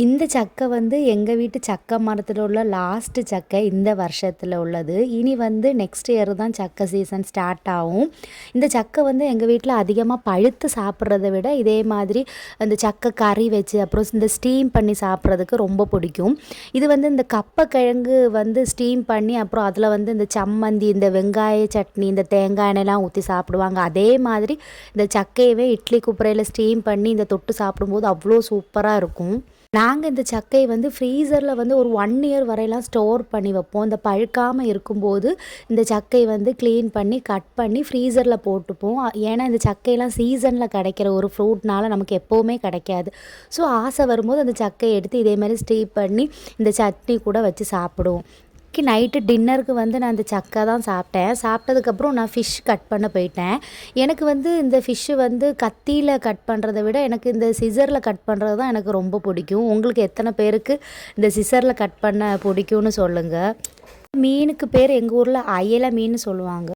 இந்த சக்கை வந்து எங்க வீட்டு சக்கை மரத்துல உள்ள லாஸ்ட் சக்கை இந்த வருஷத்துல உள்ளது. இனி வந்து நெக்ஸ்ட் இயர் தான் சக்கை சீசன் ஸ்டார்ட் ஆகும். இந்த சக்கை வந்து எங்க வீட்ல அதிகமா பழுத்து சாப்பிட்றத விட இதே மாதிரி அந்த சக்கை கறி வச்சு அப்புறம் இந்த ஸ்டீம் பண்ணி சாப்பிட்றதுக்கு ரொம்ப பிடிக்கும். இது வந்து இந்த கப்பக்கிழங்கு வந்து ஸ்டீம் பண்ணி அப்புறம் அதில் வந்து இந்த சம்மந்தி, இந்த வெங்காய சட்னி, இந்த தேங்காய் எண்ணெய்லாம் ஊற்றி சாப்பிடுவாங்க. அதே மாதிரி இந்த சக்கையவே இட்லி குப்பரையில் ஸ்டீம் பண்ணி இந்த தொட்டு சாப்பிடும்போது அவ்வளோ சூப்பராக இருக்கும். நாங்கள் இந்த சக்கையை வந்து ஃப்ரீசரில் வந்து ஒரு 1 இயர் வரையெல்லாம் ஸ்டோர் பண்ணி வைப்போம். இந்த பழுக்காமல் இருக்கும்போது இந்த சக்கையை வந்து க்ளீன் பண்ணி கட் பண்ணி ஃப்ரீசரில் போட்டுப்போம். ஏன்னா இந்த சக்கையெல்லாம் சீசனில் கிடைக்கிற ஒரு ஃப்ரூட்னால நமக்கு எப்போவுமே கிடைக்காது. ஸோ ஆசை வரும்போது அந்த சக்கையை எடுத்து இதே மாதிரி ஸ்டீம் பண்ணி இந்த சட்னி கூட வச்சு சாப்பிடுவோம். நைட்டு டின்னருக்கு வந்து நான் இந்த சக்கை தான் சாப்பிட்டேன். சாப்பிட்டதுக்கப்புறம் நான் ஃபிஷ் கட் பண்ண போயிட்டேன். எனக்கு வந்து இந்த ஃபிஷ்ஷு வந்து கத்தியில் கட் பண்ணுறத விட எனக்கு இந்த சிசரில் கட் பண்ணுறது தான் எனக்கு ரொம்ப பிடிக்கும். உங்களுக்கு எத்தனை பேருக்கு இந்த சிசரில் கட் பண்ண பிடிக்கும்னு சொல்லுங்கள். மீனுக்கு பேர் எங்கள் ஊரில் அயலை மீன் சொல்லுவாங்க.